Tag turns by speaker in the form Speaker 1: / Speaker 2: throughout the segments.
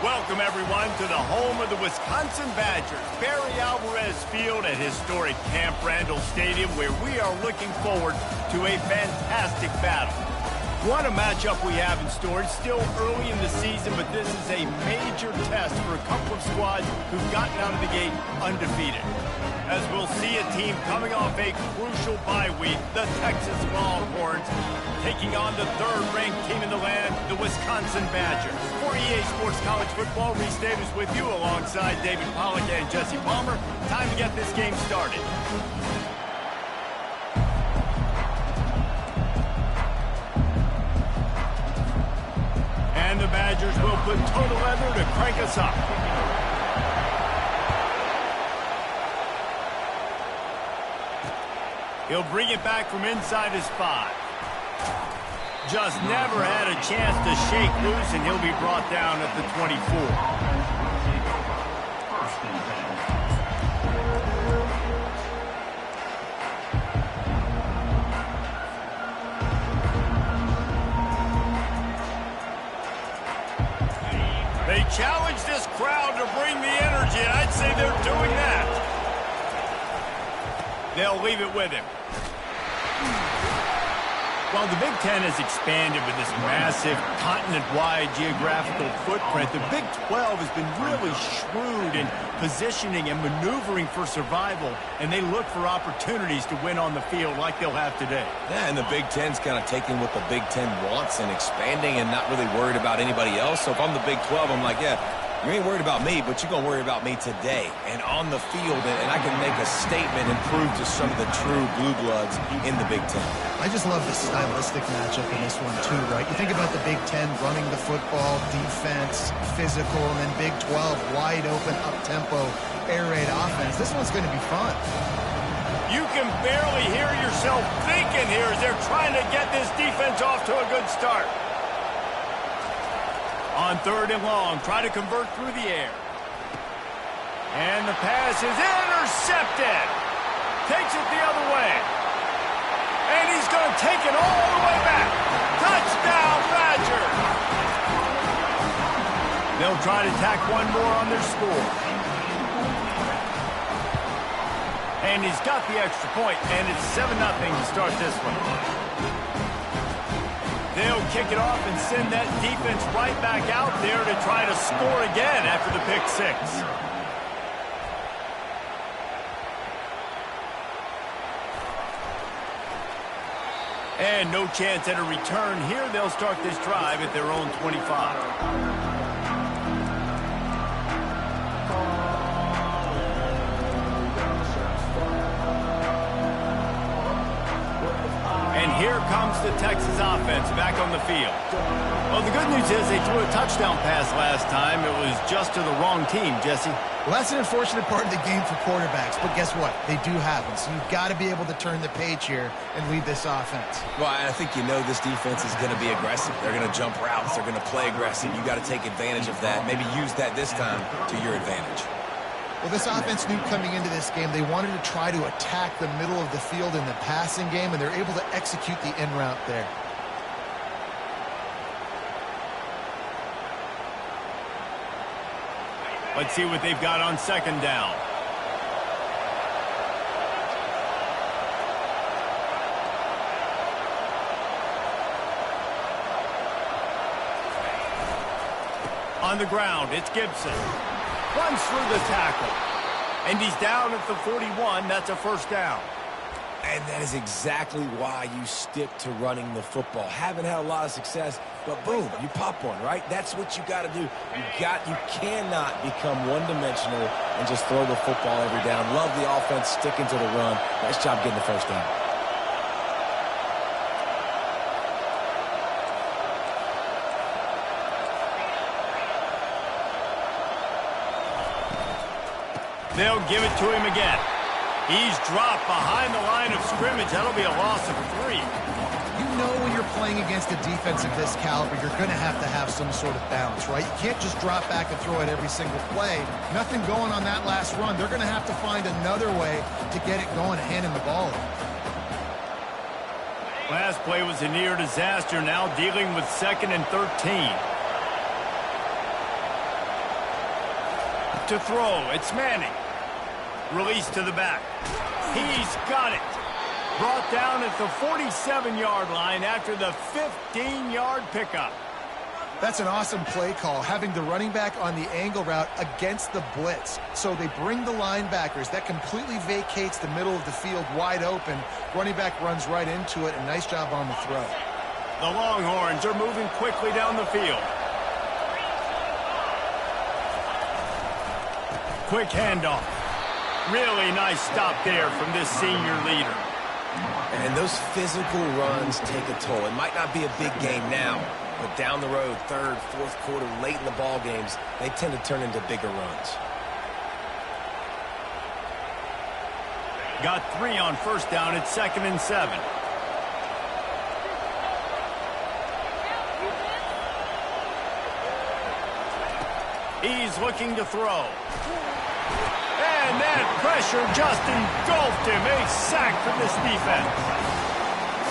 Speaker 1: Welcome, everyone, to the home of the Wisconsin Badgers, Barry Alvarez Field at historic Camp Randall Stadium, where we are looking forward to a fantastic battle. What a matchup we have in store. It's still early in the season, but this is a major test for a couple of squads who've gotten out of the gate undefeated. As we'll see a team coming off a crucial bye week, the Texas Longhorns, taking on the third-ranked team in the land, the Wisconsin Badgers. For EA Sports College Football, Reese Davis with you alongside David Pollack and Jesse Palmer. Time to get this game started. And the Badgers will put total leather to crank us up. He'll bring it back from inside his 5. Just never had a chance to shake loose, and he'll be brought down at the 24. They challenge this crowd to bring the energy, and I'd say they're doing that. They'll leave it with him. While the Big Ten has expanded with this massive continent-wide geographical footprint, the Big 12 has been really shrewd in positioning and maneuvering for survival, and they look for opportunities to win on the field like they'll have today.
Speaker 2: Yeah, and the Big Ten's kind of taking what the Big Ten wants and expanding and not really worried about anybody else. So if I'm the Big 12, I'm like, yeah, you ain't worried about me, but you're going to worry about me today and on the field, and I can make a statement and prove to some of the true blue bloods in the Big Ten.
Speaker 3: I just love the stylistic matchup in this one, too, right? You think about the Big Ten running the football, defense, physical, and then Big 12, wide open, up-tempo, air raid offense. This one's going to be fun.
Speaker 1: You can barely hear yourself thinking here as they're trying to get this defense off to a good start. On 3rd and long, try to convert through the air. And the pass is intercepted. Takes it the other way. And he's going to take it all the way back. Touchdown, Badgers! They'll try to tack one more on their score. And he's got the extra point, and it's 7-0 to start this one. They'll kick it off and send that defense right back out there to try to score again after the pick six. And no chance at a return here. They'll start this drive at their own 25. Here comes the Texas offense back on the field. Well, the good news is they threw a touchdown pass last time. It was just to the wrong team, Jesse.
Speaker 3: Well, that's an unfortunate part of the game for quarterbacks, but guess what? They do happen, so you've got to be able to turn the page here and lead this offense.
Speaker 2: Well, I think you know this defense is going to be aggressive. They're going to jump routes. They're going to play aggressive. You got to take advantage of that. Maybe use that this time to your advantage.
Speaker 3: Well, this offense knew coming into this game they wanted to try to attack the middle of the field in the passing game, and they're able to execute the in route there.
Speaker 1: Let's see what they've got on second down. On the ground, it's Gibson. Runs through the tackle. And he's down at the 41. That's a first down.
Speaker 2: And that is exactly why you stick to running the football. Haven't had a lot of success, but boom, you pop one, right? That's what you got to do. You cannot become one-dimensional and just throw the football every down. Love the offense sticking to the run. Nice job getting the first down.
Speaker 1: They'll give it to him again. He's dropped behind the line of scrimmage. That'll be a loss of 3.
Speaker 3: You know when you're playing against a defense of this caliber, you're going to have some sort of balance, right? You can't just drop back and throw it every single play. Nothing going on that last run. They're going to have to find another way to get it going, handing the ball off.
Speaker 1: Last play was a near disaster. Now dealing with 2nd and 13. To throw, it's Manning. Release to the back. He's got it. Brought down at the 47-yard line after the 15-yard pickup.
Speaker 3: That's an awesome play call, having the running back on the angle route against the blitz. So they bring the linebackers. That completely vacates the middle of the field wide open. Running back runs right into it, and nice job on the throw.
Speaker 1: The Longhorns are moving quickly down the field. Quick handoff. Really nice stop there from this senior leader.
Speaker 2: And those physical runs take a toll. It might not be a big game now, but down the road, 3rd, 4th quarter, late in the ball games, they tend to turn into bigger runs.
Speaker 1: Got 3 on first down at 2nd and 7. He's looking to throw. And that pressure just engulfed him. A sack from this defense.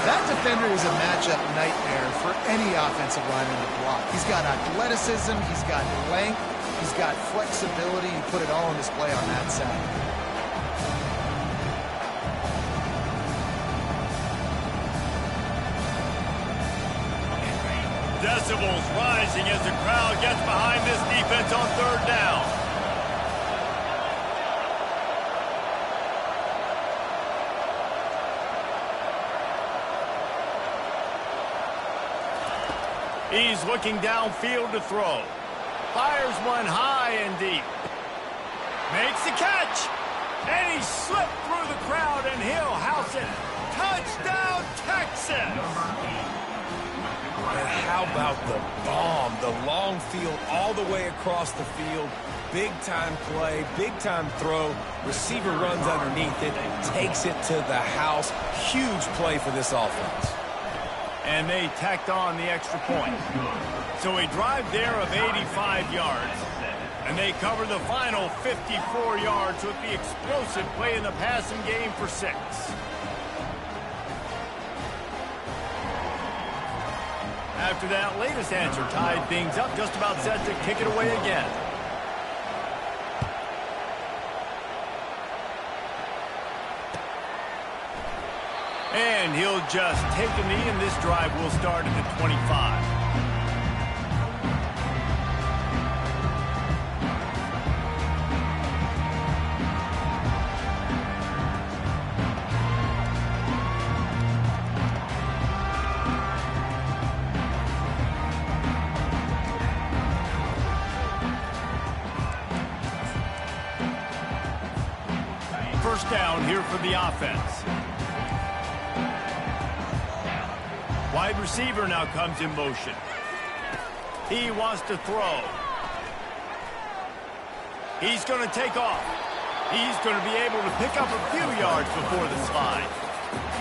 Speaker 3: That defender is a matchup nightmare for any offensive lineman to block. He's got athleticism, he's got length, he's got flexibility. You put it all on display on that side.
Speaker 1: Decibels rising as the crowd gets behind this defense on 3rd down. He's looking downfield to throw. Fires one high and deep. Makes the catch. And he slipped through the crowd, and he'll house it. Touchdown, Texas!
Speaker 2: And how about the bomb? The long field all the way across the field. Big-time play, big-time throw. Receiver runs underneath it, takes it to the house. Huge play for this offense.
Speaker 1: And they tacked on the extra point. So a drive there of 85 yards. And they cover the final 54 yards with the explosive play in the passing game for 6. After that latest answer tied things up, just about set to kick it away again. And he'll just take a knee, and this drive will start at the 25. First down here for the offense. Wide receiver now comes in motion. He wants to throw. He's going to take off. He's going to be able to pick up a few yards before the slide.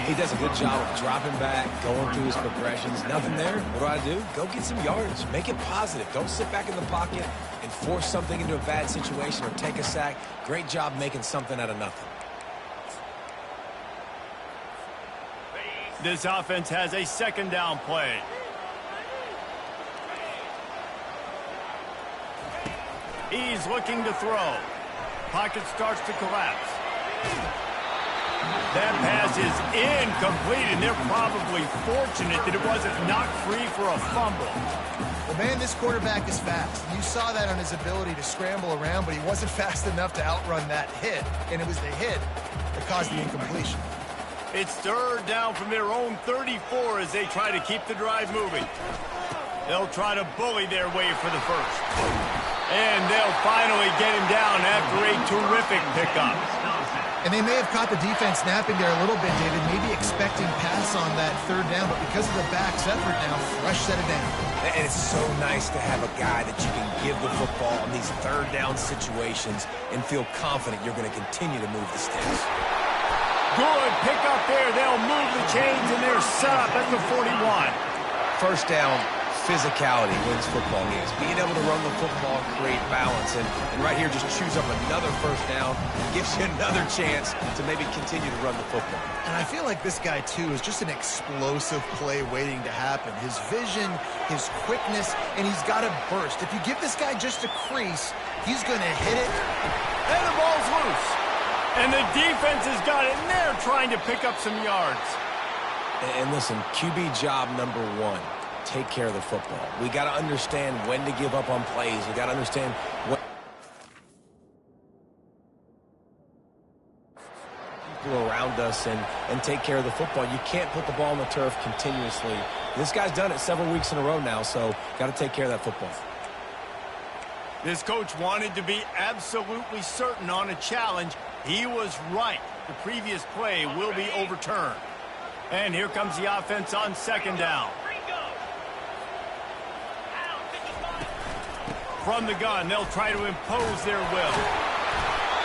Speaker 2: He does a good job of dropping back, going through his progressions. Nothing there. What do? Go get some yards. Make it positive. Don't sit back in the pocket and force something into a bad situation or take a sack. Great job making something out of nothing.
Speaker 1: This offense has a second down play. He's looking to throw. Pocket starts to collapse. That pass is incomplete, and they're probably fortunate that it wasn't knocked free for a fumble.
Speaker 3: Well, man, this quarterback is fast. You saw that on his ability to scramble around, but he wasn't fast enough to outrun that hit, and it was the hit that caused the incompletion.
Speaker 1: It's third down from their own 34 as they try to keep the drive moving. They'll try to bully their way for the first. And they'll finally get him down after a terrific pickup.
Speaker 3: And they may have caught the defense napping there a little bit, David, maybe expecting pass on that third down, but because of the back's effort now, Fresh set it down.
Speaker 2: And it's so nice to have a guy that you can give the football in these third down situations and feel confident you're going to continue to move the sticks.
Speaker 1: Good pick up there. They'll move the chains, and they're set up at the 41.
Speaker 2: First down, physicality wins football games. Being able to run the football, create balance, and right here just choose up another first down, gives you another chance to maybe continue to run the football.
Speaker 3: And I feel like this guy, too, is just an explosive play waiting to happen. His vision, his quickness, and he's got a burst. If you give this guy just a crease, he's going to hit it.
Speaker 1: And the ball's loose. And the defense has got it, and they're trying to pick up some yards.
Speaker 2: And listen, QB job number one, take care of the football. We got to understand when to give up on plays. We got to understand what people around us and take care of the football. You can't put the ball on the turf continuously. This guy's done it several weeks in a row now, so got to take care of that football.
Speaker 1: This coach wanted to be absolutely certain on a challenge. He was right. The previous play will be overturned. And here comes the offense on second down. From the gun, they'll try to impose their will.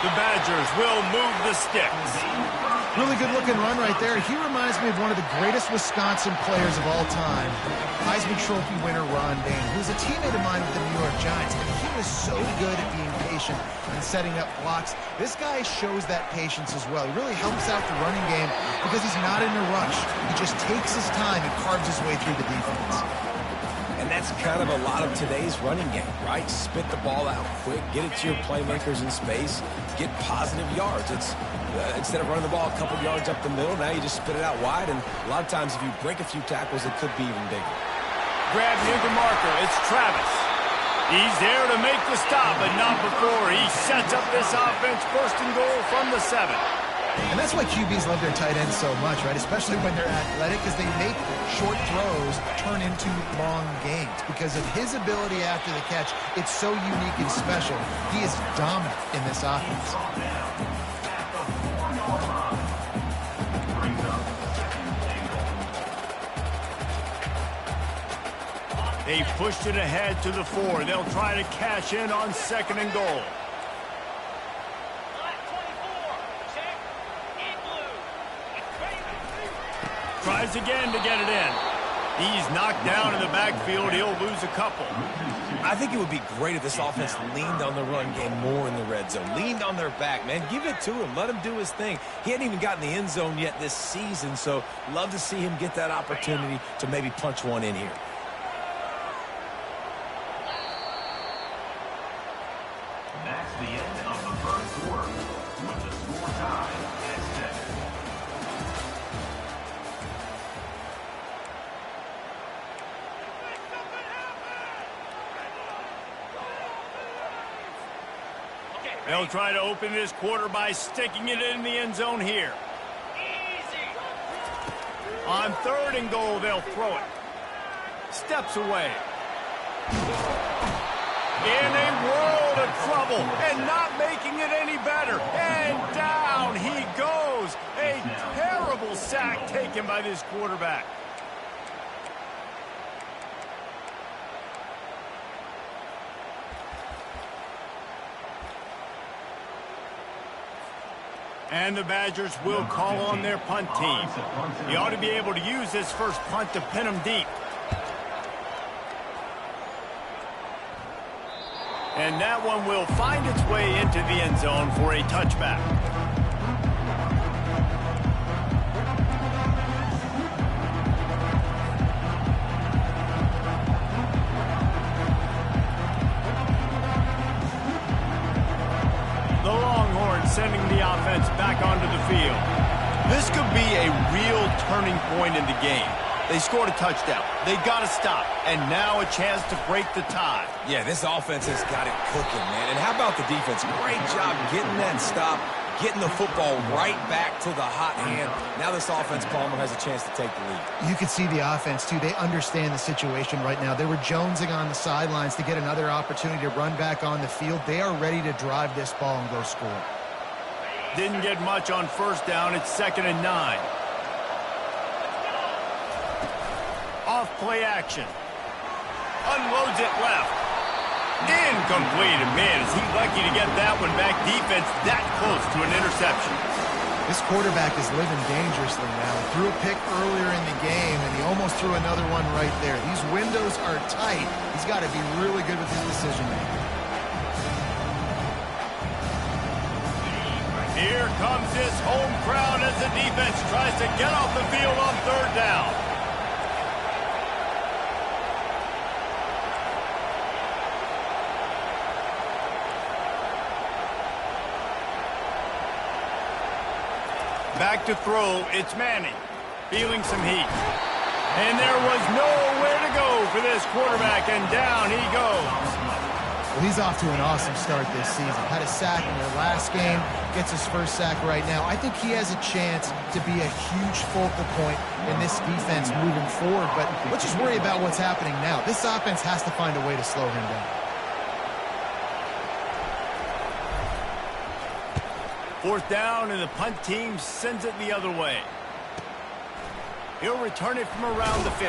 Speaker 1: The Badgers will move the sticks.
Speaker 3: Really good-looking run right there. He reminds me of one of the greatest Wisconsin players of all time, Heisman Trophy winner Ron Dayne, who was a teammate of mine with the New York Giants, and he was so good at being patient and setting up blocks. This guy shows that patience as well. He really helps out the running game because he's not in a rush. He just takes his time and carves his way through the defense.
Speaker 2: And that's kind of a lot of today's running game, right? Spit the ball out quick, get it to your playmakers in space, get positive yards. It's instead of running the ball a couple yards up the middle, now you just spit it out wide, and a lot of times if you break a few tackles, it could be even bigger.
Speaker 1: Grab near the marker. It's Travis. He's there to make the stop, but not before he sets up this offense first and goal from the 7.
Speaker 3: And that's why QBs love their tight ends so much, right? Especially when they're athletic, because they make short throws turn into long gains. Because of his ability after the catch, it's so unique and special. He is dominant in this offense.
Speaker 1: They pushed it ahead to the 4. They'll try to cash in on second and goal. Tries again to get it in. He's knocked down in the backfield. He'll lose a couple.
Speaker 2: I think it would be great if this offense leaned on the run game more in the red zone. Leaned on their back, man. Give it to him. Let him do his thing. He hadn't even gotten the end zone yet this season, so love to see him get that opportunity to maybe punch one in here.
Speaker 4: That's the end of the first quarter. With the score tied at 7.
Speaker 1: They'll try to open this quarter by sticking it in the end zone here. On 3rd and goal, they'll throw it. Steps away. In a world of trouble and not making it any better. And down he goes. A terrible sack taken by this quarterback. And the Badgers will call on their punt team. He ought to be able to use this first punt to pin them deep. And that one will find its way into the end zone for a touchback. The Longhorns sending the offense back onto the field. This could be a real turning point in the game. They scored a touchdown. They got to stop. And now a chance to break the tie.
Speaker 2: Yeah, this offense has got it cooking, man. And how about the defense? Great job getting that stop, getting the football right back to the hot hand. Now this offense, Palmer, has a chance to take the lead.
Speaker 3: You can see the offense, too. They understand the situation right now. They were jonesing on the sidelines to get another opportunity to run back on the field. They are ready to drive this ball and go score.
Speaker 1: Didn't get much on first down. It's 2nd and 9. Off play action. Unloads it left. Incomplete. And man, is he lucky to get that one back. Defense that close to an interception.
Speaker 3: This quarterback is living dangerously now. He threw a pick earlier in the game, and he almost threw another one right there. These windows are tight. He's got to be really good with his decision-making.
Speaker 1: Here comes this home crowd as the defense tries to get off the field on 3rd down. Back to throw, it's Manning, feeling some heat. And there was nowhere to go for this quarterback, and down he goes.
Speaker 3: Well, he's off to an awesome start this season. Had a sack in their last game, gets his first sack right now. I think he has a chance to be a huge focal point in this defense moving forward, but let's just worry about what's happening now. This offense has to find a way to slow him down.
Speaker 1: 4th down, and the punt team sends it the other way. He'll return it from around the 50.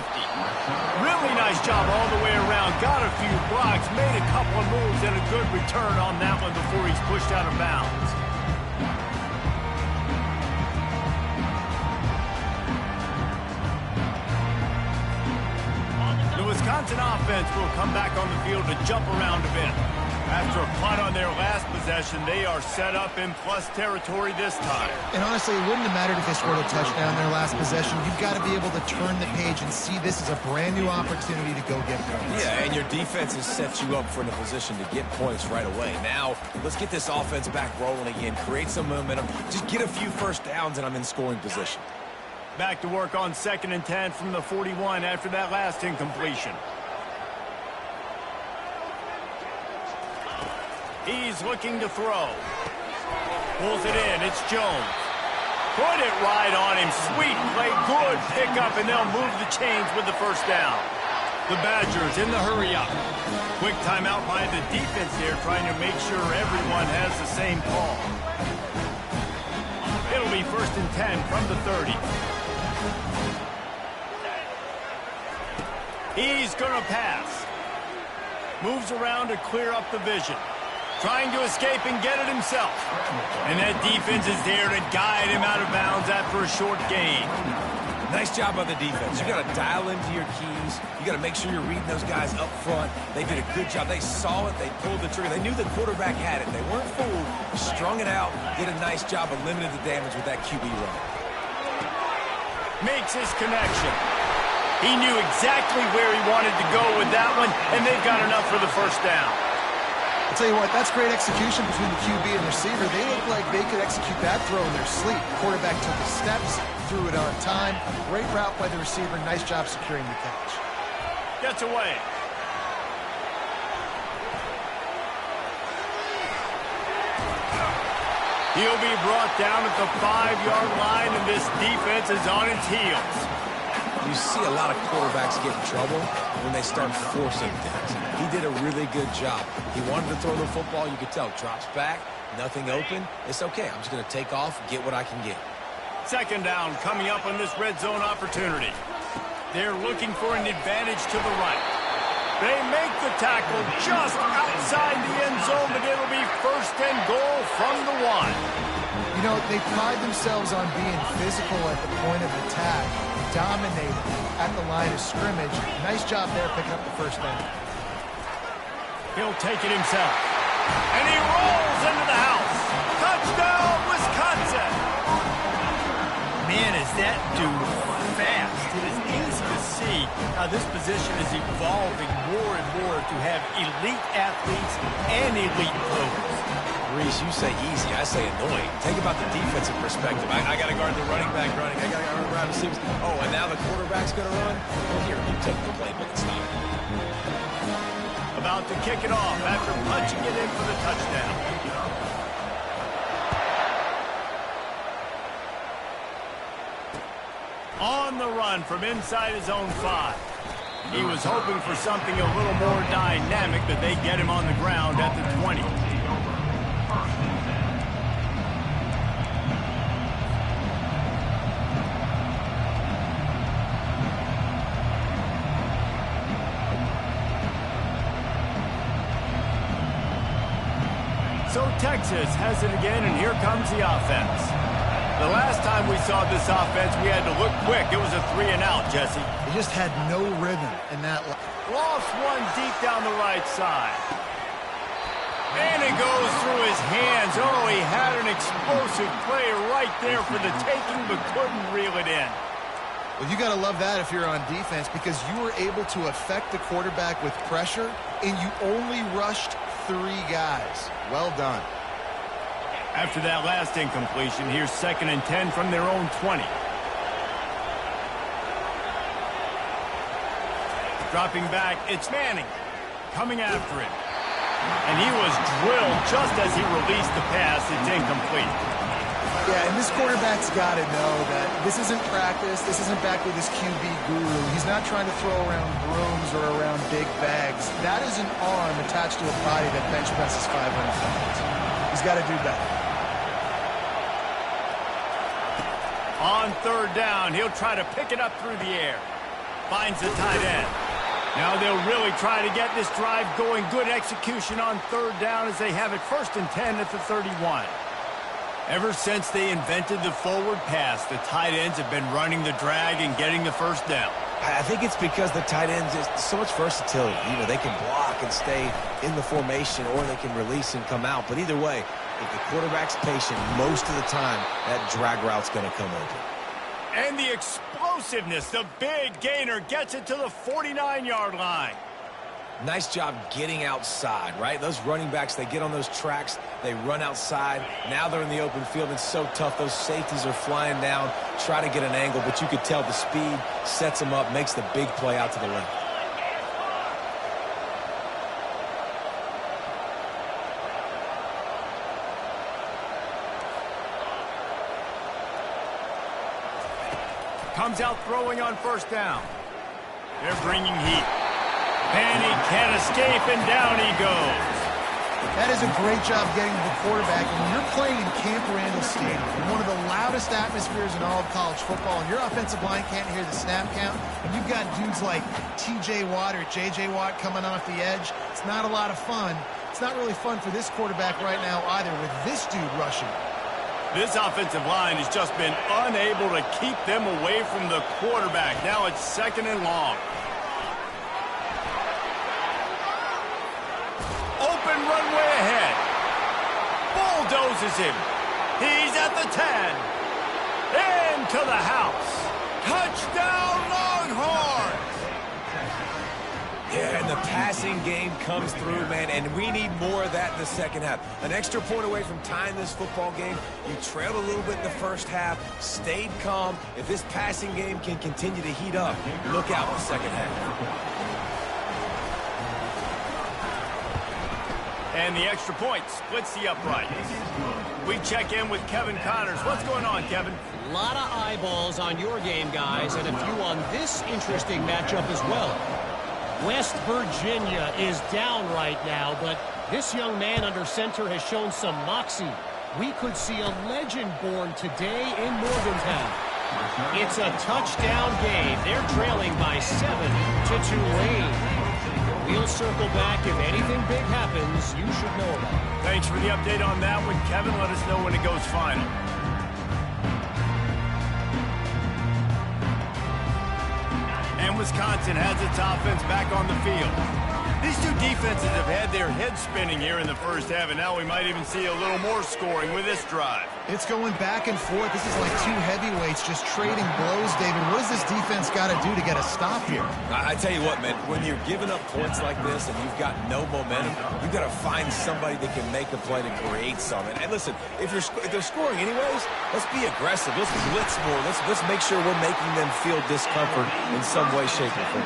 Speaker 1: Really nice job all the way around. Got a few blocks, made a couple of moves, and a good return on that one before he's pushed out of bounds. The Wisconsin offense will come back on the field to jump around a bit. After a punt on their last possession, they are set up in plus territory this time.
Speaker 3: And honestly, it wouldn't have mattered if they scored a touchdown their last possession. You've got to be able to turn the page and see this as a brand new opportunity to go get points.
Speaker 2: Yeah, and your defense has set you up for the position to get points right away. Now, let's get this offense back rolling again, create some momentum, just get a few first downs, and I'm in scoring position.
Speaker 1: Back to work on 2nd and 10 from the 41 after that last incompletion. He's looking to throw. Pulls it in. It's Jones. Put it right on him. Sweet play. Good pickup, and they'll move the chains with the first down. The Badgers in the hurry up. Quick timeout by the defense here, trying to make sure everyone has the same call. It'll be 1st and 10 from the 30. He's going to pass. Moves around to clear up the vision. Trying to escape and get it himself. And that defense is there to guide him out of bounds after a short gain.
Speaker 2: Nice job by the defense. You got to dial into your keys. You got to make sure you're reading those guys up front. They did a good job. They saw it. They pulled the trigger. They knew the quarterback had it. They weren't fooled. Strung it out. Did a nice job of limiting the damage with that QB run.
Speaker 1: Makes his connection. He knew exactly where he wanted to go with that one, and they've got enough for the first down.
Speaker 3: I'll tell you what, that's great execution between the QB and receiver. They look like they could execute that throw in their sleep. The quarterback took the steps, threw it on time. Great route by the receiver. Nice job securing the catch.
Speaker 1: Gets away. He'll be brought down at the 5-yard line, and this defense is on its heels.
Speaker 2: You see a lot of quarterbacks get in trouble when they start forcing things. He did a really good job. He wanted to throw the football. You could tell. Drops back, nothing open. It's okay. I'm just going to take off, get what I can get.
Speaker 1: Second down coming up on this red zone opportunity. They're looking for an advantage to the right. They make the tackle just outside the end zone, but it'll be first and goal from the 1.
Speaker 3: You know, they pride themselves on being physical at the point of attack, dominating at the line of scrimmage. Nice job there picking up the first down.
Speaker 1: He'll take it himself. And he rolls into the house. Touchdown, Wisconsin! Man, is that dude fast. It is easy to see how this position is evolving more and more to have elite athletes and elite pros.
Speaker 2: Reese, you say easy, I say annoying. Think about the defensive perspective. I got to guard the running back running. I got to guard the wide receivers. Oh, and now the quarterback's going to run? Well, here, you take the playbook and stop it.
Speaker 1: About to kick it off after punching it in for the touchdown. On the run from inside his own 5. He was hoping for something a little more dynamic, but they get him on the ground at the 20. So Texas has it again, and here comes the offense. The last time we saw this offense, we had to look quick. It was a 3-and-out, Jesse.
Speaker 3: They just had no rhythm in that.
Speaker 1: Lost one deep down the right side. And it goes through his hands. Oh, he had an explosive play right there for the taking, but couldn't reel it in.
Speaker 3: Well, you got to love that if you're on defense, because you were able to affect the quarterback with pressure, and you only rushed 3 guys. Well done.
Speaker 1: After that last incompletion, here's 2nd and 10 from their own 20. Dropping back, it's Manning coming after him. And he was drilled just as he released the pass. It's incomplete.
Speaker 3: Yeah, and this quarterback's got to know that this isn't practice. This isn't back with his QB guru. He's not trying to throw around brooms or around big bags. That is an arm attached to a body that bench presses 500 pounds. He's got to do better.
Speaker 1: On 3rd down, he'll try to pick it up through the air. Finds the tight end. Now they'll really try to get this drive going. Good execution on 3rd down as they have it 1st and 10 at the 31. Ever since they invented the forward pass, the tight ends have been running the drag and getting the first down.
Speaker 2: I think it's because the tight ends is so much versatility. You know, they can block and stay in the formation, or they can release and come out. But either way, if the quarterback's patient, most of the time, that drag route's going to come open.
Speaker 1: And the explosiveness, the big gainer gets it to the 49-yard line.
Speaker 2: Nice job getting outside, right? Those running backs, they get on those tracks, they run outside. Now they're in the open field. It's so tough. Those safeties are flying down, try to get an angle, but you could tell the speed sets them up, makes the big play out to the left.
Speaker 1: Comes out throwing on 1st down. They're bringing heat. And he can't escape, and down he goes.
Speaker 3: That is a great job getting to the quarterback. And when you're playing in Camp Randall Stadium, one of the loudest atmospheres in all of college football, and your offensive line can't hear the snap count, and you've got dudes like T.J. Watt or J.J. Watt coming off the edge, it's not a lot of fun. It's not really fun for this quarterback right now either with this dude rushing.
Speaker 1: This offensive line has just been unable to keep them away from the quarterback. Now it's 2nd and long. Open runway ahead. Bulldozes him. He's at the 10. Into the house. Touchdown, Longhorns!
Speaker 2: Yeah, and the passing game comes through, man, and we need more of that in the second half. An extra point away from tying this football game. You trailed a little bit in the first half, stayed calm. If this passing game can continue to heat up, look out in the second half.
Speaker 1: And the extra point splits the uprights. We check in with Kevin Connors. What's going on, Kevin?
Speaker 5: A lot of eyeballs on your game, guys, and a few on this interesting matchup as well. West Virginia is down right now, but this young man under center has shown some moxie. We could see a legend born today in Morgantown. It's a touchdown game. They're trailing by 7 to Tulane. We'll circle back. If anything big happens, you should know about it.
Speaker 1: Thanks for the update on that one, Kevin. Let us know when it goes final. And Wisconsin has its offense back on the field. These two defenses have had their heads spinning here in the first half, and now we might even see a little more scoring with this drive.
Speaker 3: It's going back and forth. This is like two heavyweights just trading blows, David. What does this defense got to do to get a stop here?
Speaker 2: I tell you what, man, when you're giving up points like this and you've got no momentum, you've got to find somebody that can make a play to create something. And listen, if they're scoring anyways, let's be aggressive. Let's blitz more. Let's make sure we're making them feel discomfort in some way, shape, or form.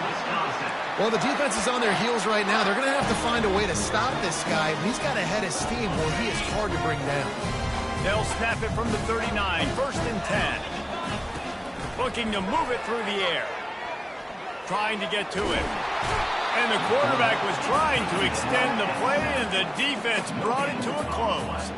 Speaker 3: Well, the defense is on their heels right now. They're going to have to find a way to stop this guy. He's got a head of steam where he is hard to bring down.
Speaker 1: They'll snap it from the 39, 1st and 10. Looking to move it through the air. Trying to get to it. And the quarterback was trying to extend the play, and the defense brought it to a close.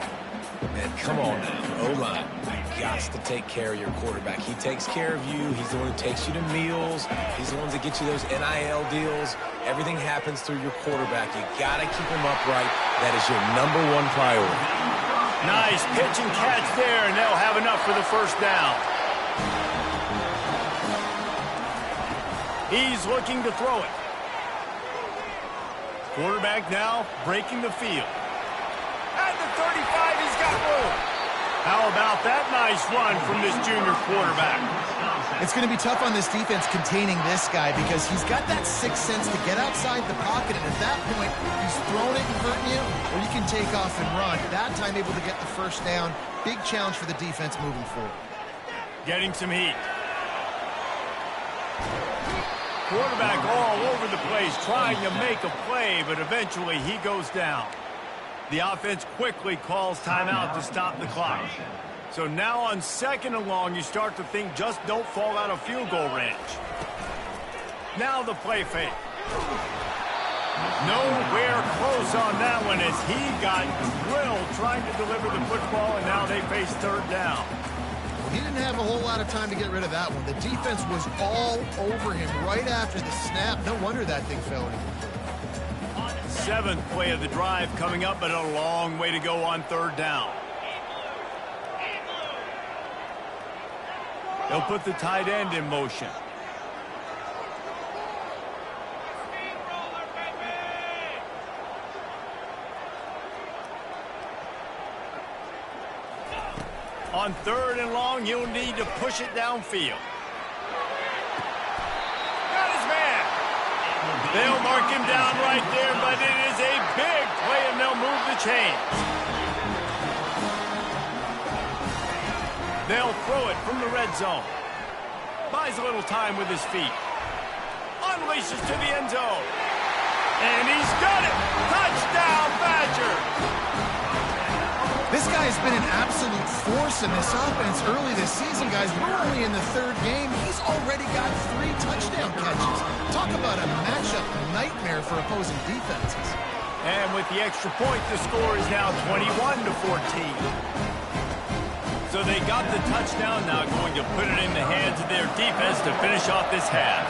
Speaker 2: Man, come on now. O-line, you got to take care of your quarterback. He takes care of you. He's the one who takes you to meals. He's the ones that get you those NIL deals. Everything happens through your quarterback. You got to keep him upright. That is your #1 priority.
Speaker 1: Nice pitch and catch there, and they'll have enough for the first down. He's looking to throw it. Quarterback now breaking the field. At the 35, he's got room. How about that nice run from this junior quarterback?
Speaker 3: It's going to be tough on this defense containing this guy because he's got that sixth sense to get outside the pocket, and at that point, he's throwing it and hurting you, or you can take off and run. That time able to get the first down. Big challenge for the defense moving forward.
Speaker 1: Getting some heat. Quarterback all over the place trying to make a play, but eventually he goes down. The offense quickly calls timeout to stop the clock. So now on 2nd and long, you start to think just don't fall out of field goal range. Now the play fake. Nowhere close on that one as he got drilled trying to deliver the football, and now they face 3rd down.
Speaker 3: Well, he didn't have a whole lot of time to get rid of that one. The defense was all over him right after the snap. No wonder that thing fell in.
Speaker 1: 7th play of the drive coming up, but a long way to go on 3rd down. They'll put the tight end in motion. On 3rd and long, you'll need to push it downfield. Got his man. They'll mark him down right there, but it is a big play, and they'll move the chains. They'll throw it from the red zone. Buys a little time with his feet. Unleashes to the end zone. And he's got it. Touchdown, Badger.
Speaker 3: This guy has been an absolute force in this offense early this season, guys. We're only in the 3rd game. He's already got 3 touchdown catches. Talk about a matchup nightmare for opposing defenses.
Speaker 1: And with the extra point, the score is now 21-14. So they got the touchdown, now going to put it in the hands of their defense to finish off this half.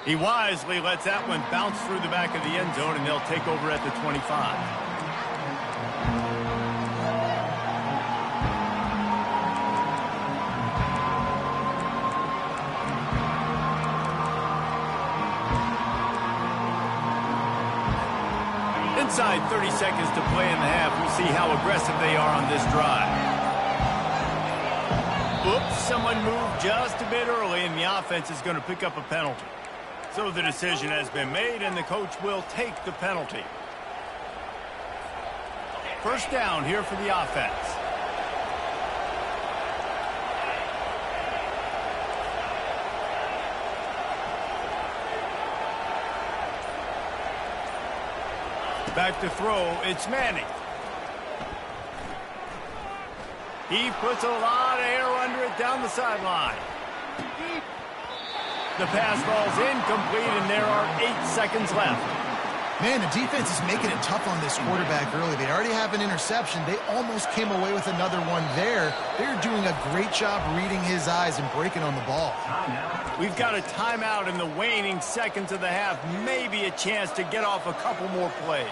Speaker 1: He wisely lets that one bounce through the back of the end zone, and they'll take over at the 25. Inside 30 seconds to play in the half. We'll see how aggressive they are on this drive. Oops, someone moved just a bit early, and the offense is going to pick up a penalty. So the decision has been made, and the coach will take the penalty. First down here for the offense. Back to throw, it's Manning. He puts a lot of air under it down the sideline. The pass falls incomplete, and there are 8 seconds left.
Speaker 3: Man, the defense is making it tough on this quarterback early. They already have an interception. They almost came away with another one there. They're doing a great job reading his eyes and breaking on the ball.
Speaker 1: We've got a timeout in the waning seconds of the half. Maybe a chance to get off a couple more plays.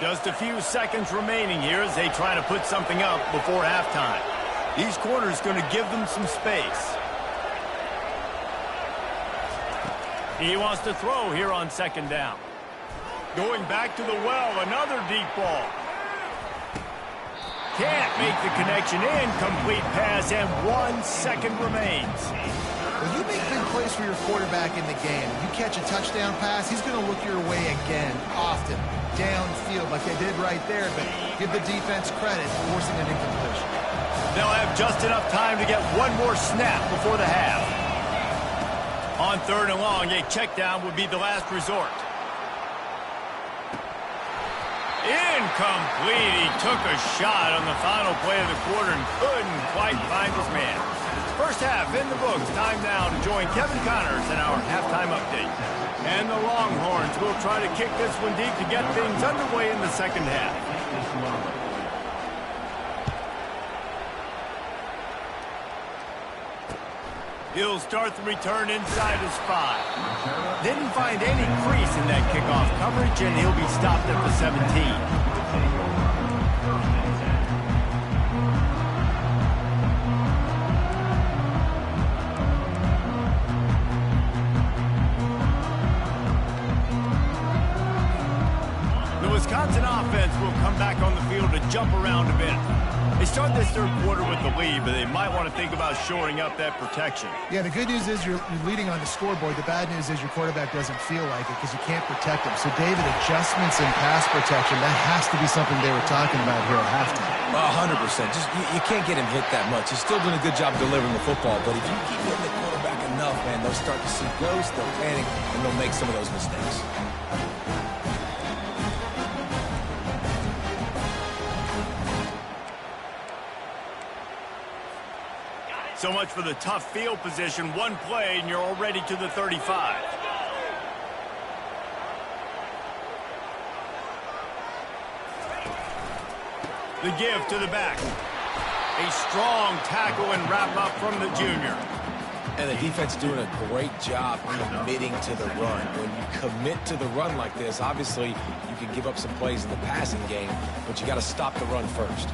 Speaker 1: Just a few seconds remaining here as they try to put something up before halftime. These corners going to give them some space. He wants to throw here on second down. Going back to the well, another deep ball. Can't make the connection. Incomplete pass, and 1 second remains.
Speaker 3: When you make big plays for your quarterback in the game, you catch a touchdown pass, he's going to look your way again, often, downfield like they did right there, but give the defense credit for forcing an incompletion.
Speaker 1: They'll have just enough time to get one more snap before the half. On third and long, a check down would be the last resort. Incomplete. He took a shot on the final play of the quarter and couldn't quite find his man. First half in the books. Time now to join Kevin Connors in our halftime update. And the Longhorns will try to kick this one deep to get things underway in the second half. He'll start the return inside his 5. Didn't find any crease in that kickoff coverage, and he'll be stopped at the 17. The Wisconsin offense will come back on the field to jump around a bit. They start this third quarter with the lead, but they might want to think about shoring up that protection.
Speaker 3: Yeah, the good news is you're leading on the scoreboard. The bad news is your quarterback doesn't feel like it because you can't protect him. So, David, adjustments in pass protection, that has to be something they were talking about here at halftime.
Speaker 2: 100%. Just you can't get him hit that much. He's still doing a good job delivering the football, but if you keep hitting the quarterback enough, man, they'll start to see ghosts, they'll panic, and they'll make some of those mistakes.
Speaker 1: So much for the tough field position. One play, and you're already to the 35. The give to the back. A strong tackle and wrap up from the junior.
Speaker 2: And the defense doing a great job committing to the run. When you commit to the run like this, obviously you can give up some plays in the passing game, but you got to stop the run first.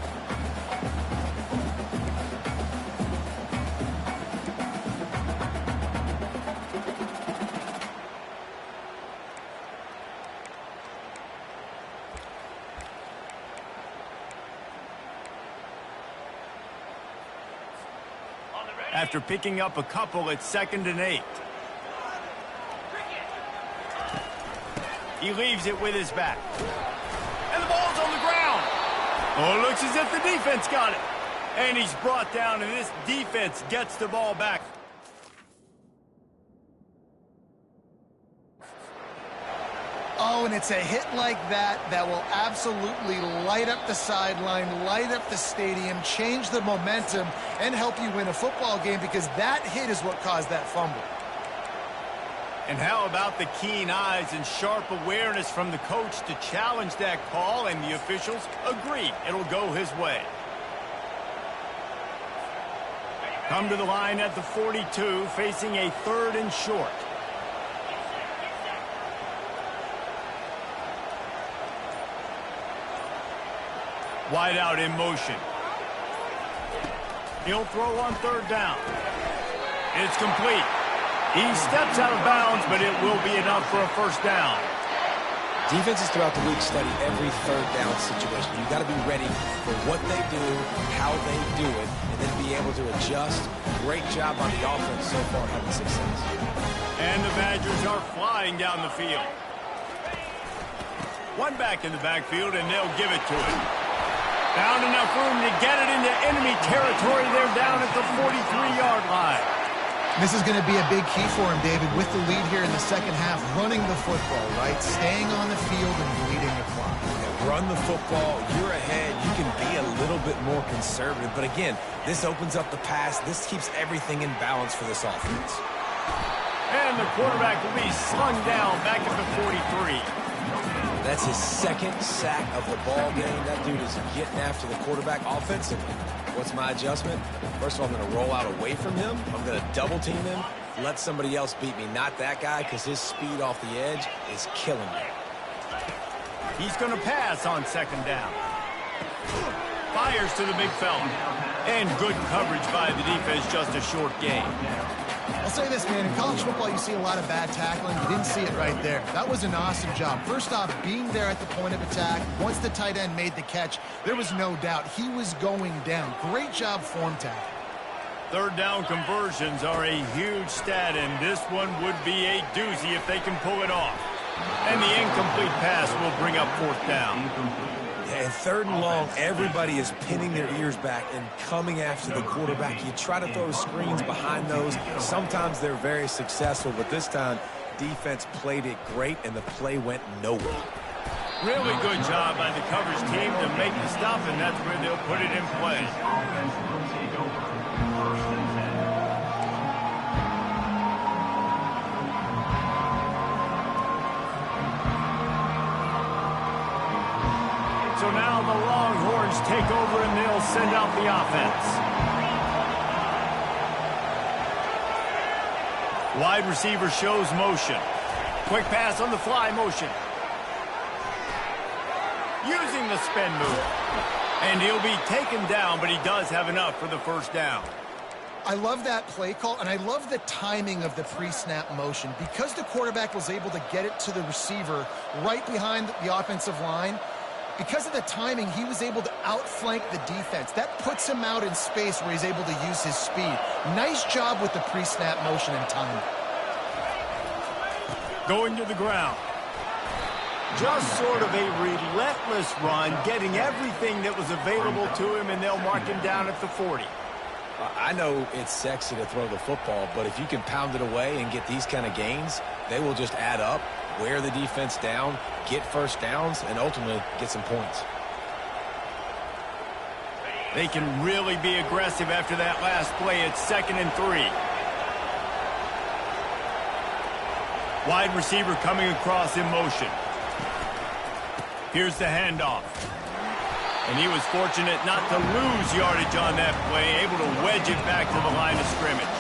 Speaker 1: After picking up a couple, it's 2nd and 8. He leaves it with his back. And the ball's on the ground. Oh, it looks as if the defense got it. And he's brought down, and this defense gets the ball back.
Speaker 3: Oh, and it's a hit like that that will absolutely light up the sideline, light up the stadium, change the momentum, and help you win a football game because that hit is what caused that fumble.
Speaker 1: And how about the keen eyes and sharp awareness from the coach to challenge that call, and the officials agree it'll go his way. Come to the line at the 42, facing a 3rd and short. Wide out in motion. He'll throw on 3rd down. It's complete. He steps out of bounds, but it will be enough for a first down.
Speaker 2: Defenses throughout the league study every third down situation. You've got to be ready for what they do, how they do it, and then be able to adjust. Great job on the offense so far having success.
Speaker 1: And the Badgers are flying down the field. One back in the backfield, and they'll give it to him. Found enough room to get it into enemy territory. They're down at the 43-yard line.
Speaker 3: This is going to be a big key for him, David, with the lead here in the second half, running the football, right? Staying on the field and bleeding the clock.
Speaker 2: Yeah, run the football. You're ahead. You can be a little bit more conservative. But again, this opens up the pass. This keeps everything in balance for this offense.
Speaker 1: And the quarterback will be slung down back at the 43.
Speaker 2: That's his second sack of the ball game. That dude is getting after the quarterback offensively. What's my adjustment? First of all, I'm going to roll out away from him. I'm going to double team him. Let somebody else beat me, not that guy, because his speed off the edge is killing me.
Speaker 1: He's going to pass on second down. Fires to the big fella. And good coverage by the defense, just a short gain.
Speaker 3: I'll say this, man. In college football, you see a lot of bad tackling. You didn't see it right there. That was an awesome job. First off, being there at the point of attack. Once the tight end made the catch, there was no doubt he was going down. Great job form tackle.
Speaker 1: Third down conversions are a huge stat, and this one would be a doozy if they can pull it off. And the incomplete pass will bring up fourth down.
Speaker 2: And third and long, everybody is pinning their ears back and coming after the quarterback. You try to throw screens behind those. Sometimes they're very successful, but this time, defense played it great, and the play went nowhere.
Speaker 1: Really good job by the coverage team to make the stop, and that's where they'll put it in play. So now the Longhorns take over and they'll send out the offense. Wide receiver shows motion. Quick pass on the fly motion. Using the spin move. And he'll be taken down, but he does have enough for the first down.
Speaker 3: I love that play call, and I love the timing of the pre-snap motion. Because the quarterback was able to get it to the receiver right behind the offensive line, because of the timing, he was able to outflank the defense. That puts him out in space where he's able to use his speed. Nice job with the pre-snap motion and timing.
Speaker 1: Going to the ground. Just sort of a relentless run, getting everything that was available to him, and they'll mark him down at the 40.
Speaker 2: I know it's sexy to throw the football, but if you can pound it away and get these kind of gains, they will just add up, wear the defense down, get first downs, and ultimately get some points.
Speaker 1: They can really be aggressive after that last play. It's 2nd and 3. Wide receiver coming across in motion. Here's the handoff. And he was fortunate not to lose yardage on that play, able to wedge it back to the line of scrimmage.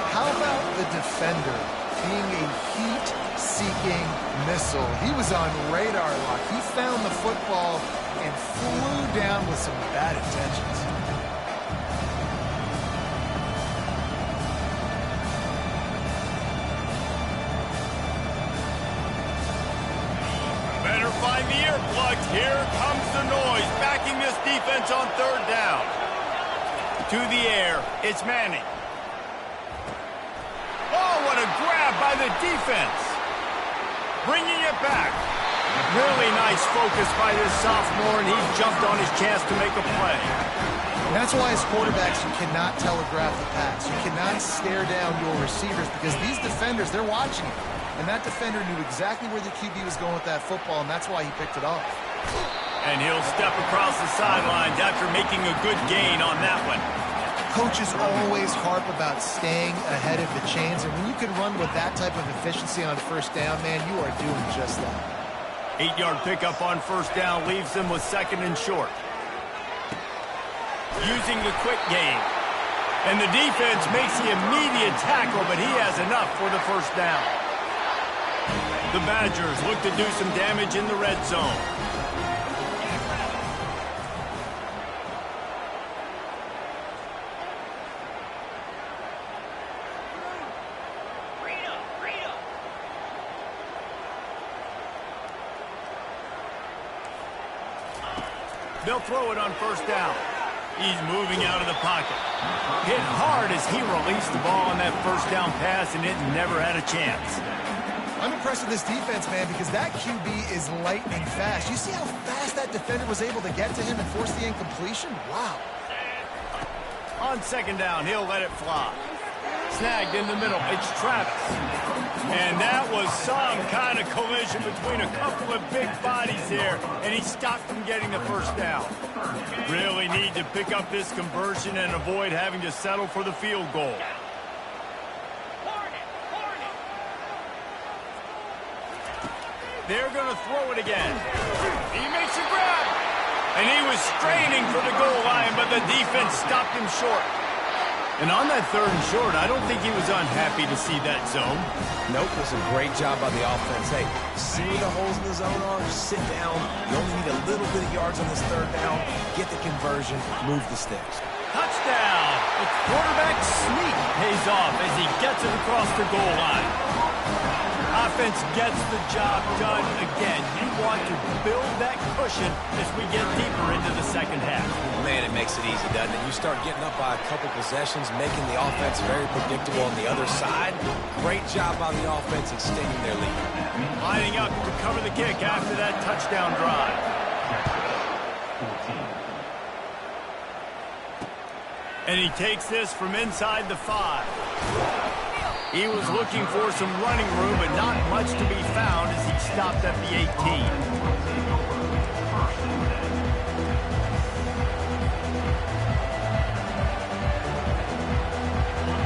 Speaker 3: How about the defender being a heat-seeking missile? He was on radar lock. He found the football and flew down with some bad intentions.
Speaker 1: Better find the earplugs. Here comes the noise, backing this defense on third down. To the air, it's Manning. Oh, what a grab by the defense. Bringing it back. Really nice focus by this sophomore, and he jumped on his chance to make a play.
Speaker 3: And that's why as quarterbacks, you cannot telegraph the pass. You cannot stare down your receivers because these defenders, they're watching it. And that defender knew exactly where the QB was going with that football, and that's why he picked it off.
Speaker 1: And he'll step across the sidelines after making a good gain on that one.
Speaker 3: Coaches always harp about staying ahead of the chains, and when you can run with that type of efficiency on first down, man, you are doing just that.
Speaker 1: 8-yard pickup on first down leaves them with 2nd and short. Using the quick game. And the defense makes the immediate tackle, but he has enough for the first down. The Badgers look to do some damage in the red zone. They'll throw it on first down. He's moving out of the pocket. Hit hard as he released the ball on that first down pass, and it never had a chance.
Speaker 3: I'm impressed with this defense, man, because that QB is lightning fast. You see how fast that defender was able to get to him and force the incompletion? Wow.
Speaker 1: On second down, he'll let it fly. Snagged in the middle, it's Travis. And that was some kind of collision between a couple of big bodies here, and he stopped from getting the first down. Really need to pick up this conversion and avoid having to settle for the field goal. They're going to throw it again. He makes a grab. And he was straining for the goal line, but the defense stopped him short. And on that third and short, I don't think he was unhappy to see that zone.
Speaker 2: Nope, it was a great job by the offense. Hey, see where the holes in the zone are, sit down. You only need a little bit of yards on this third down. Get the conversion, move the sticks.
Speaker 1: Touchdown! The quarterback sneak pays off as he gets it across the goal line. Offense gets the job done again. You want to build that cushion as we get deeper into the second half.
Speaker 2: Man, it makes it easy, doesn't it? You start getting up by a couple possessions, making the offense very predictable on the other side. Great job by the offense extending their lead.
Speaker 1: Lining up to cover the kick after that touchdown drive. And he takes this from inside the 5. He was looking for some running room, but not much to be found as he stopped at the 18.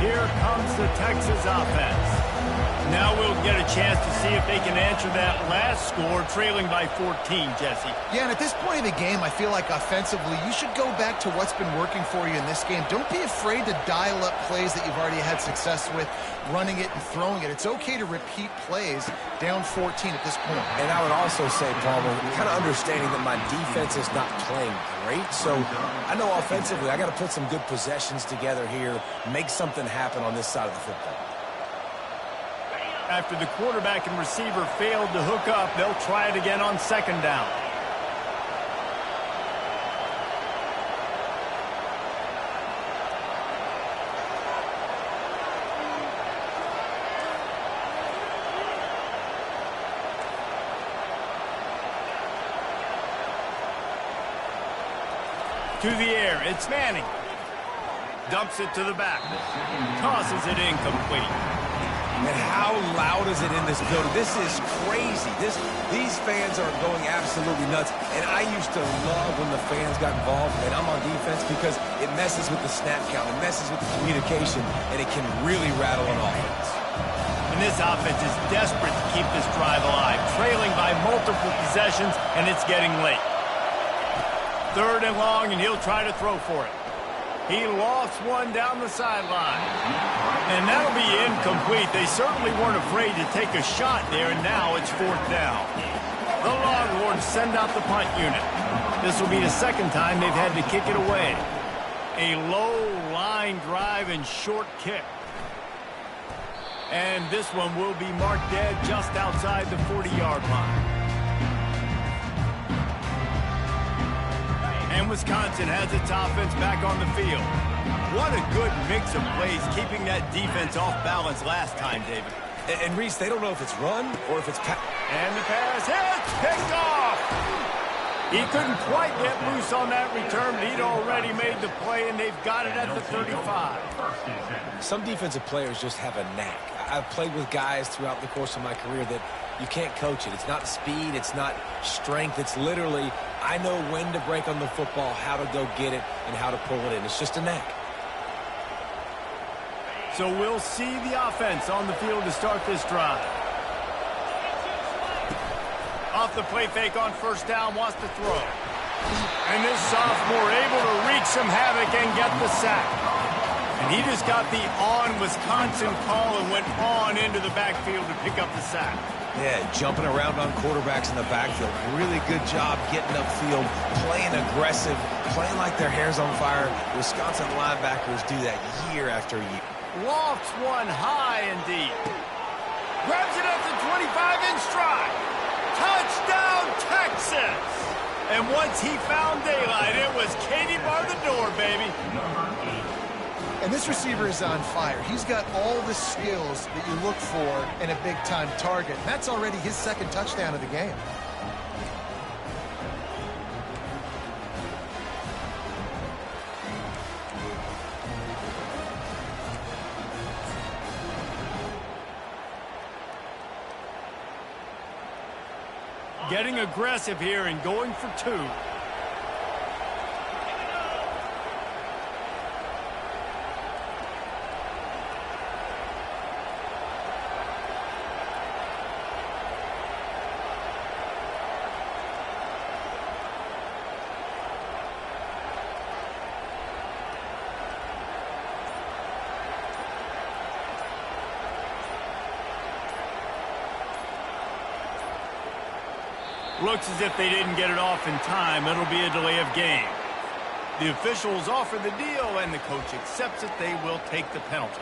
Speaker 1: Here comes the Texas offense. Now we'll get a chance to see if they can answer that last score, trailing by 14, Jesse.
Speaker 3: Yeah, and at this point in the game, I feel like offensively, you should go back to what's been working for you in this game. Don't be afraid to dial up plays that you've already had success with, running it and throwing it. It's okay to repeat plays down 14 at this point.
Speaker 2: And I would also say, Palmer, kind of understanding that my defense is not playing great, so I know offensively I got to put some good possessions together here, make something happen on this side of the football.
Speaker 1: After the quarterback and receiver failed to hook up, they'll try it again on second down. To the air, it's Manning. Dumps it to the back. Tosses it incomplete.
Speaker 2: And how loud is it in this building? This is crazy. These fans are going absolutely nuts. And I used to love when the fans got involved, and I'm on defense, because it messes with the snap count. It messes with the communication, and it can really rattle an offense.
Speaker 1: And this offense is desperate to keep this drive alive, trailing by multiple possessions, and it's getting late. Third and long, and he'll try to throw for it. He lofts one down the sideline. And that'll be incomplete. They certainly weren't afraid to take a shot there, and now it's fourth down. The Longhorns send out the punt unit. This will be the second time they've had to kick it away. A low line drive and short kick. And this one will be marked dead just outside the 40-yard line. And Wisconsin has its offense back on the field. What a good mix of plays, keeping that defense off balance last time, David.
Speaker 2: And Reese, they don't know if it's run or if it's pass.
Speaker 1: And the pass hits, picked off. He couldn't quite get loose on that return, but he'd already made the play, and they've got it at the 35.
Speaker 2: Some defensive players just have a knack. I've played with guys throughout the course of my career that you can't coach it. It's not speed. It's not strength. It's literally, I know when to break on the football, how to go get it, and how to pull it in. It's just a knack.
Speaker 1: So we'll see the offense on the field to start this drive. Off the play fake on first down, wants to throw. And this sophomore able to wreak some havoc and get the sack. And he just got the on-Wisconsin call and went on into the backfield to pick up the sack.
Speaker 2: Yeah, jumping around on quarterbacks in the backfield. Really good job getting upfield, playing aggressive, playing like their hair's on fire. Wisconsin linebackers do that year after year.
Speaker 1: Lofts one high and deep. Grabs it at the 25 in stride. Touchdown, Texas! And once he found daylight, it was Katie bar the door, baby.
Speaker 3: And this receiver is on fire. He's got all the skills that you look for in a big-time target. And that's already his second touchdown of the game.
Speaker 1: Getting aggressive here and going for two. Looks as if they didn't get it off in time. It'll be a delay of game. The officials offer the deal, and the coach accepts it. They will take the penalty.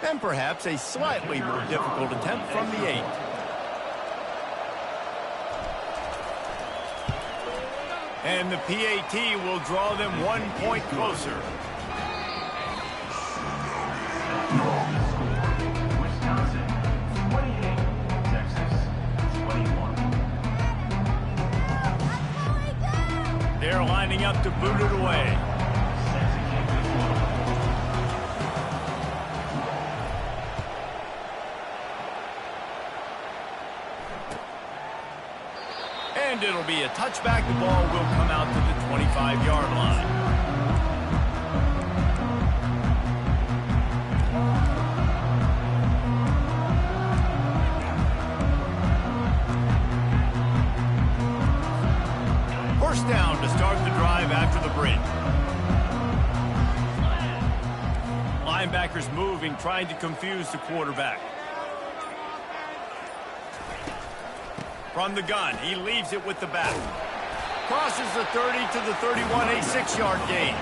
Speaker 1: And perhaps a slightly more difficult attempt from the 8. And the PAT will draw them 1 point closer.
Speaker 4: Wisconsin 28, Texas 21.
Speaker 1: They're lining up to boot it away. And it'll be a touchback. The ball will come out to the 25-yard line. First down to start the drive after the break. Linebackers moving, trying to confuse the quarterback. From the gun, he leaves it with the back. Crosses the 30 to the 31, a 6-yard gain.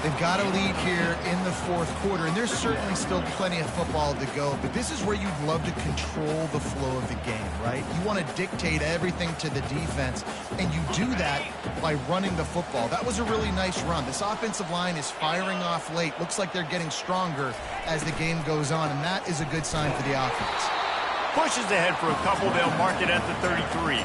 Speaker 3: They've got a lead here in the fourth quarter, and there's certainly still plenty of football to go, but this is where you'd love to control the flow of the game, right? You want to dictate everything to the defense, and you do that by running the football. That was a really nice run. This offensive line is firing off late. Looks like they're getting stronger as the game goes on, and that is a good sign for the offense.
Speaker 1: Pushes ahead for a couple. They'll mark it at the 33.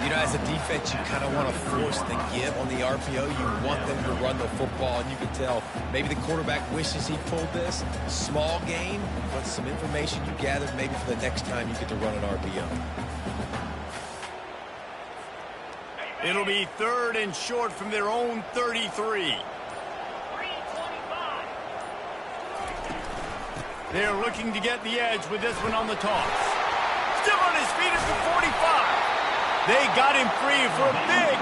Speaker 2: You know, as a defense, you kind of want to force the give on the RPO. You want them to run the football, and you can tell maybe the quarterback wishes he pulled this. Small gain, but some information you gathered maybe for the next time you get to run an RPO.
Speaker 1: It'll be 3rd and short from their own 33. They're looking to get the edge with this one on the toss. Still on his feet at the 45. They got him free for a big...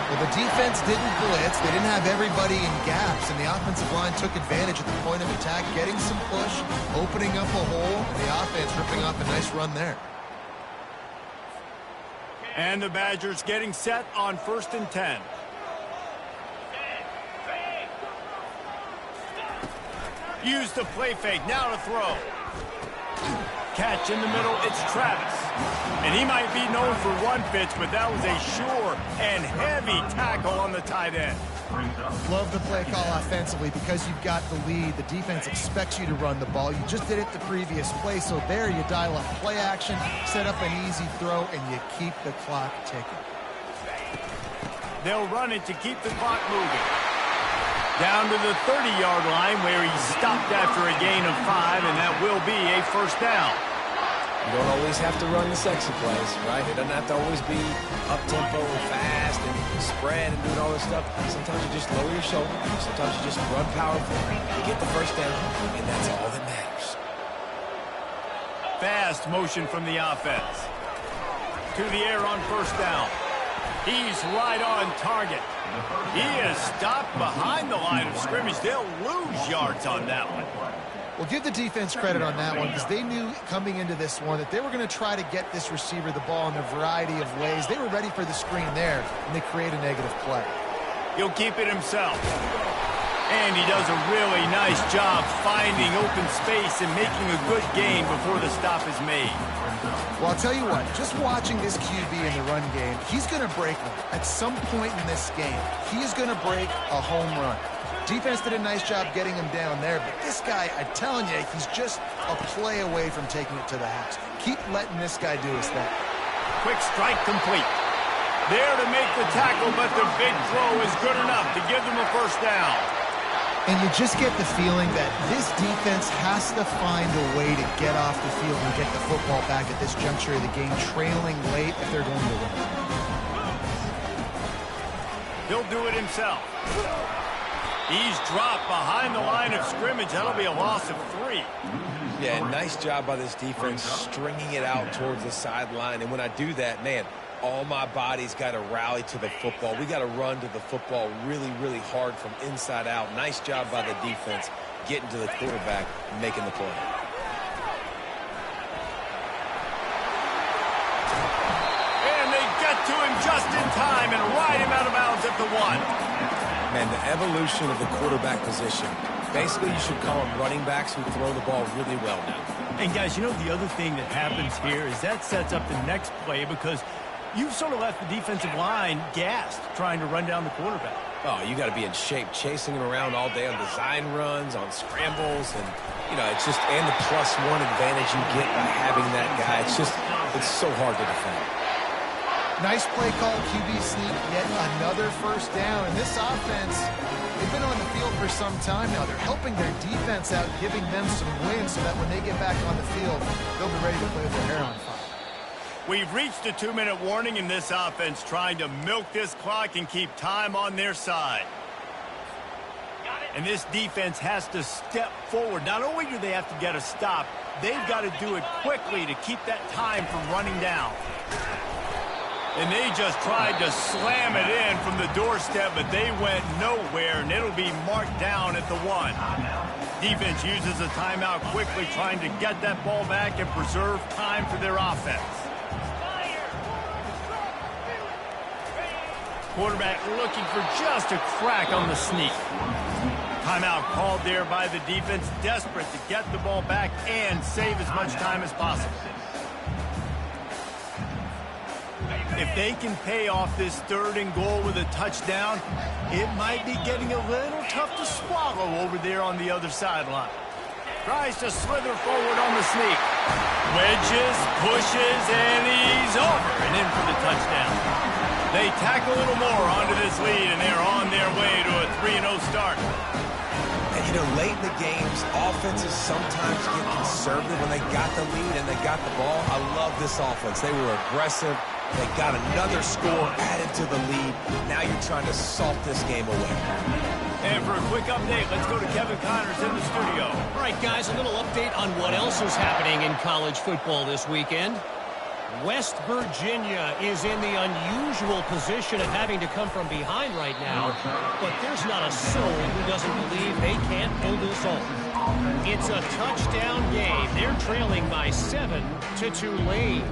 Speaker 3: Well, the defense didn't blitz. They didn't have everybody in gaps, and the offensive line took advantage at the point of attack, getting some push, opening up a hole, and the offense ripping off a nice run there.
Speaker 1: And the Badgers getting set on 1st and 10. Use the play fake, now to throw. Catch in the middle, it's Travis. And he might be known for one pitch, but that was a sure and heavy tackle on the tight end.
Speaker 4: brings up
Speaker 3: Love the play call offensively because you've got the lead. The defense expects you to run the ball. You just did it the previous play, so there you dial up play action, set up an easy throw, and you keep the clock ticking.
Speaker 1: They'll run it to keep the clock moving. Down to the 30-yard line where he stopped after a gain of 5, and that will be a first down.
Speaker 2: You don't always have to run the sexy plays, right? It doesn't have to always be up-tempo and fast and spread and doing all this stuff. Sometimes you just lower your shoulder. Sometimes you just run powerful. You get the first down, and that's all that matters.
Speaker 1: Fast motion from the offense. To the air on first down. He's right on target. He is stopped behind the line of scrimmage. They'll lose yards on that one.
Speaker 3: Well, give the defense credit on that one because they knew coming into this one that they were going to try to get this receiver the ball in a variety of ways. They were ready for the screen there, and they create a negative play.
Speaker 1: He'll keep it himself. And he does a really nice job finding open space and making a good gain before the stop is made.
Speaker 3: Well, I'll tell you what, just watching this QB in the run game, he's going to break one. At some point in this game, he is going to break a home run. Defense did a nice job getting him down there, but this guy, I'm telling you, he's just a play away from taking it to the house. Keep letting this guy do his thing.
Speaker 1: Quick strike complete. There to make the tackle, but the big throw is good enough to give them a first down.
Speaker 3: And you just get the feeling that this defense has to find a way to get off the field and get the football back at this juncture of the game, trailing late if they're going to win.
Speaker 1: He'll do it himself. He's dropped behind the line of scrimmage. That'll be a loss of 3.
Speaker 2: Yeah, nice job by this defense stringing it out towards the sideline. And when I do that, man, all my body's got to rally to the football. We got to run to the football really, really hard from inside out. Nice job by the defense getting to the quarterback and making the play.
Speaker 1: And they get to him just in time and ride him out of bounds at the 1.
Speaker 2: Man, the evolution of the quarterback position. Basically, you should call them running backs who throw the ball really well now.
Speaker 1: And guys, you know the other thing that happens here is that sets up the next play because you've sort of left the defensive line gassed trying to run down the quarterback.
Speaker 2: Oh, you got to be in shape, chasing him around all day on design runs, on scrambles, and, you know, it's just, and the +1 advantage you get by having that guy. It's so hard to defend.
Speaker 3: Nice play call, QB sneak, yet another first down. And this offense, they've been on the field for some time now. They're helping their defense out, giving them some wins so that when they get back on the field, they'll be ready to play with their hair on fire.
Speaker 1: We've reached a 2-minute warning in this offense trying to milk this clock and keep time on their side. And this defense has to step forward. Not only do they have to get a stop, they've got to do it quickly to keep that time from running down. And they just tried to slam it in from the doorstep, but they went nowhere, and it'll be marked down at the 1. Defense uses a timeout quickly, trying to get that ball back and preserve time for their offense. Quarterback looking for just a crack on the sneak. Timeout called there by the defense, desperate to get the ball back and save as much time as possible. If they can pay off this 3rd and goal with a touchdown, it might be getting a little tough to swallow over there on the other sideline. Tries to slither forward on the sneak. Wedges, pushes, and he's over and in for the touchdown. They tack a little more onto this lead, and they're on their way to a 3-0 start.
Speaker 2: And, you know, late in the games, offenses sometimes get conservative when they got the lead and they got the ball. I love this offense. They were aggressive. They got another score added to the lead. Now you're trying to salt this game away.
Speaker 1: And for a quick update, let's go to Kevin Connors in the studio.
Speaker 5: All right, guys, a little update on what else is happening in college football this weekend. West Virginia is in the unusual position of having to come from behind right now, but there's not a soul who doesn't believe they can't pull this off. It's a touchdown game. They're trailing by 7 to Tulane.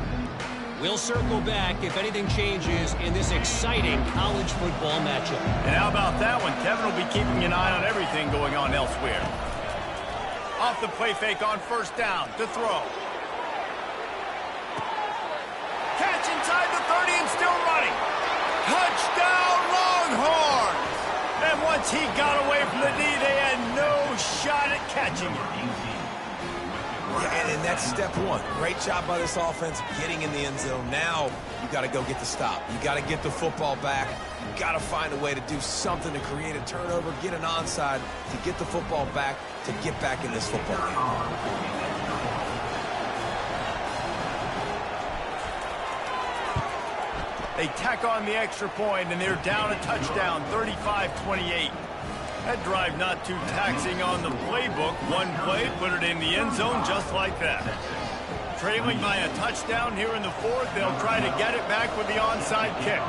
Speaker 5: We'll circle back if anything changes in this exciting college football matchup.
Speaker 1: And how about that one? Kevin will be keeping an eye on everything going on elsewhere. Off the play fake on first down to throw. Catch inside the 30 and still running. Touchdown Longhorns! And Once he got away from the knee, they had no shot at catching it.
Speaker 2: Yeah, and that's step one. Great job by this offense getting in the end zone. Now you got to go get the stop. You got to get the football back. You got to find a way to do something to create a turnover, get an onside, to get the football back, to get back in this football game.
Speaker 1: They tack on the extra point, and they're down a touchdown, 35-28. That drive not too taxing on the playbook. One play, put it in the end zone just like that. Trailing by a touchdown here in the fourth, they'll try to get it back with the onside kick.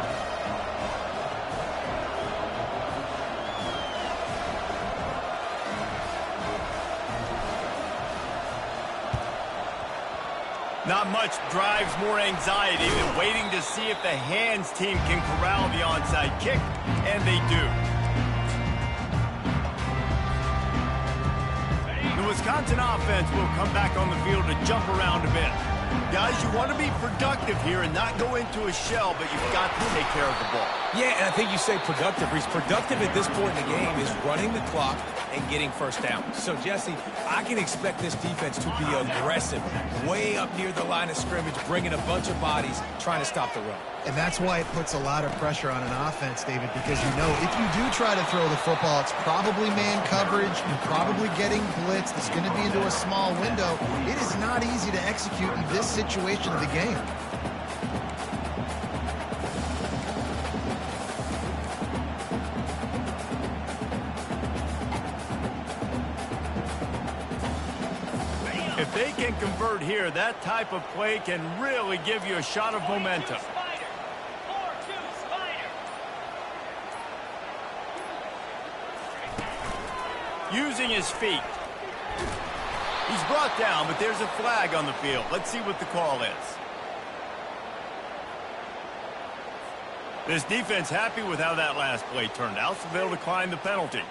Speaker 1: Not much drives more anxiety than waiting to see if the hands team can corral the onside kick, and they do. The Wisconsin offense will come back on the field to jump around a bit. Guys, you want to be productive here and not go into a shell, but you've got to take care of the ball.
Speaker 2: Yeah, and I think you say productive. He's productive at this point in the game is running the clock and getting first down. So, Jesse, I can expect this defense to be aggressive, way up near the line of scrimmage, bringing a bunch of bodies, trying to stop the run.
Speaker 3: And that's why it puts a lot of pressure on an offense, David, because you know if you do try to throw the football, it's probably man coverage. You're probably getting blitzed. It's going to be into a small window. It is not easy to execute in this situation of the game.
Speaker 1: If they can convert here, that type of play can really give you a shot of momentum. Using his feet. He's brought down, but there's a flag on the field. Let's see what the call is. This defense happy with how that last play turned out, so they'll decline the penalty.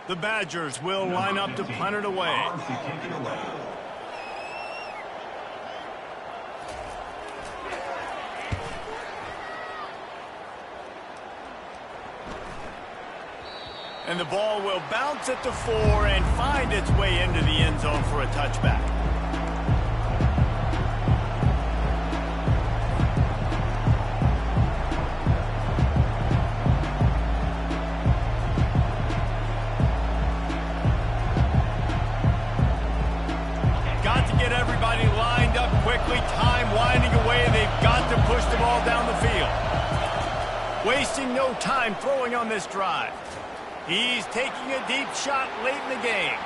Speaker 1: The Badgers will line up to punt it away. And the ball will bounce at the 4 and find its way into the end zone for a touchback. Quickly, time winding away. They've got to push the ball down the field. Wasting no time throwing on this drive. He's taking a deep shot late in the game.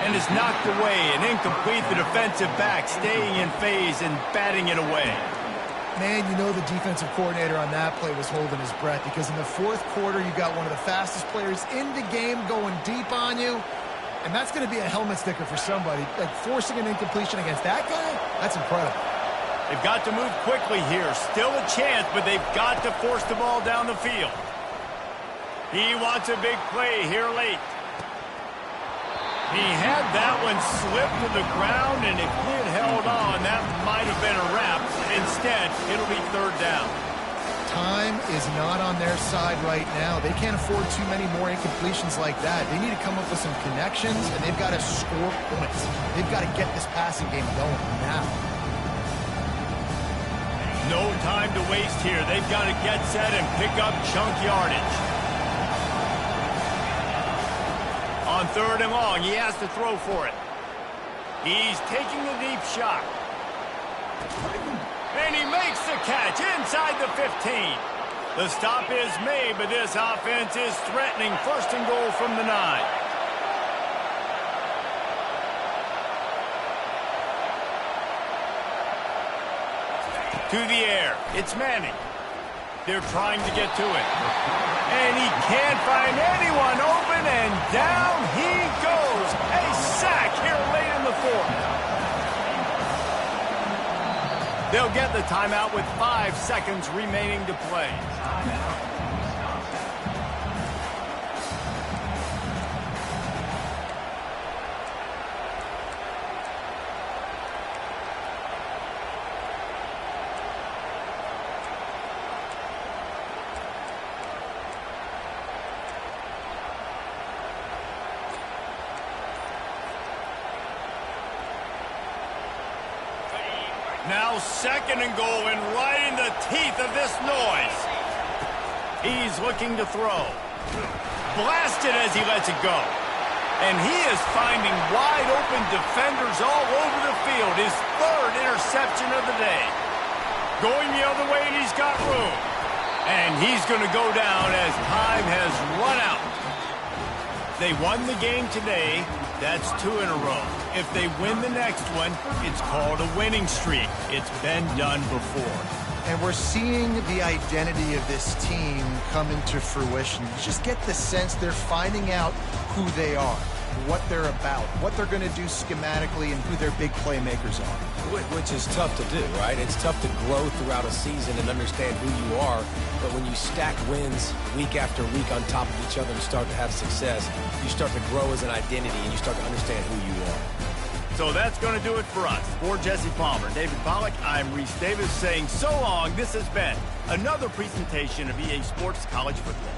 Speaker 1: And is knocked away and incomplete. The defensive back staying in phase and batting it away.
Speaker 3: Man, you know the defensive coordinator on that play was holding his breath because in the fourth quarter, you got one of the fastest players in the game going deep on you. And that's going to be a helmet sticker for somebody. Like forcing an incompletion against that guy, that's incredible.
Speaker 1: They've got to move quickly here. Still a chance, but they've got to force the ball down the field. He wants a big play here late. He had that one slip to the ground, and if he had held on, that might have been a wrap. Instead, it'll be third down.
Speaker 3: Time is not on their side right now. They can't afford too many more incompletions like that. They need to come up with some connections, and they've got to score points. They've got to get this passing game going now.
Speaker 1: No time to waste here. They've got to get set and pick up chunk yardage. On third and long, he has to throw for it. He's taking the deep shot. And he makes the catch inside the 15. The stop is made, but this offense is threatening first and goal from the 9. To the air. It's Manning. They're trying to get to it. And he can't find anyone open, and down he goes. A sack here late in the fourth. They'll get the timeout with 5 seconds remaining to play. Now 2nd and goal, and right in the teeth of this noise. He's looking to throw. Blasted as he lets it go. And he is finding wide open defenders all over the field. His 3rd interception of the day. Going the other way, and he's got room. And he's going to go down as time has run out. They won the game today. That's 2 in a row. If they win the next one, it's called a winning streak. It's been done before.
Speaker 3: And we're seeing the identity of this team come into fruition. You just get the sense they're finding out who they are, what they're about, what they're going to do schematically, and who their big playmakers are.
Speaker 2: Which is tough to do, right? It's tough to grow throughout a season and understand who you are. But when you stack wins week after week on top of each other and start to have success, you start to grow as an identity and you start to understand who you are.
Speaker 1: So that's going to do it for us. For Jesse Palmer, David Pollack, I'm Reese Davis saying so long. This has been another presentation of EA Sports College Football.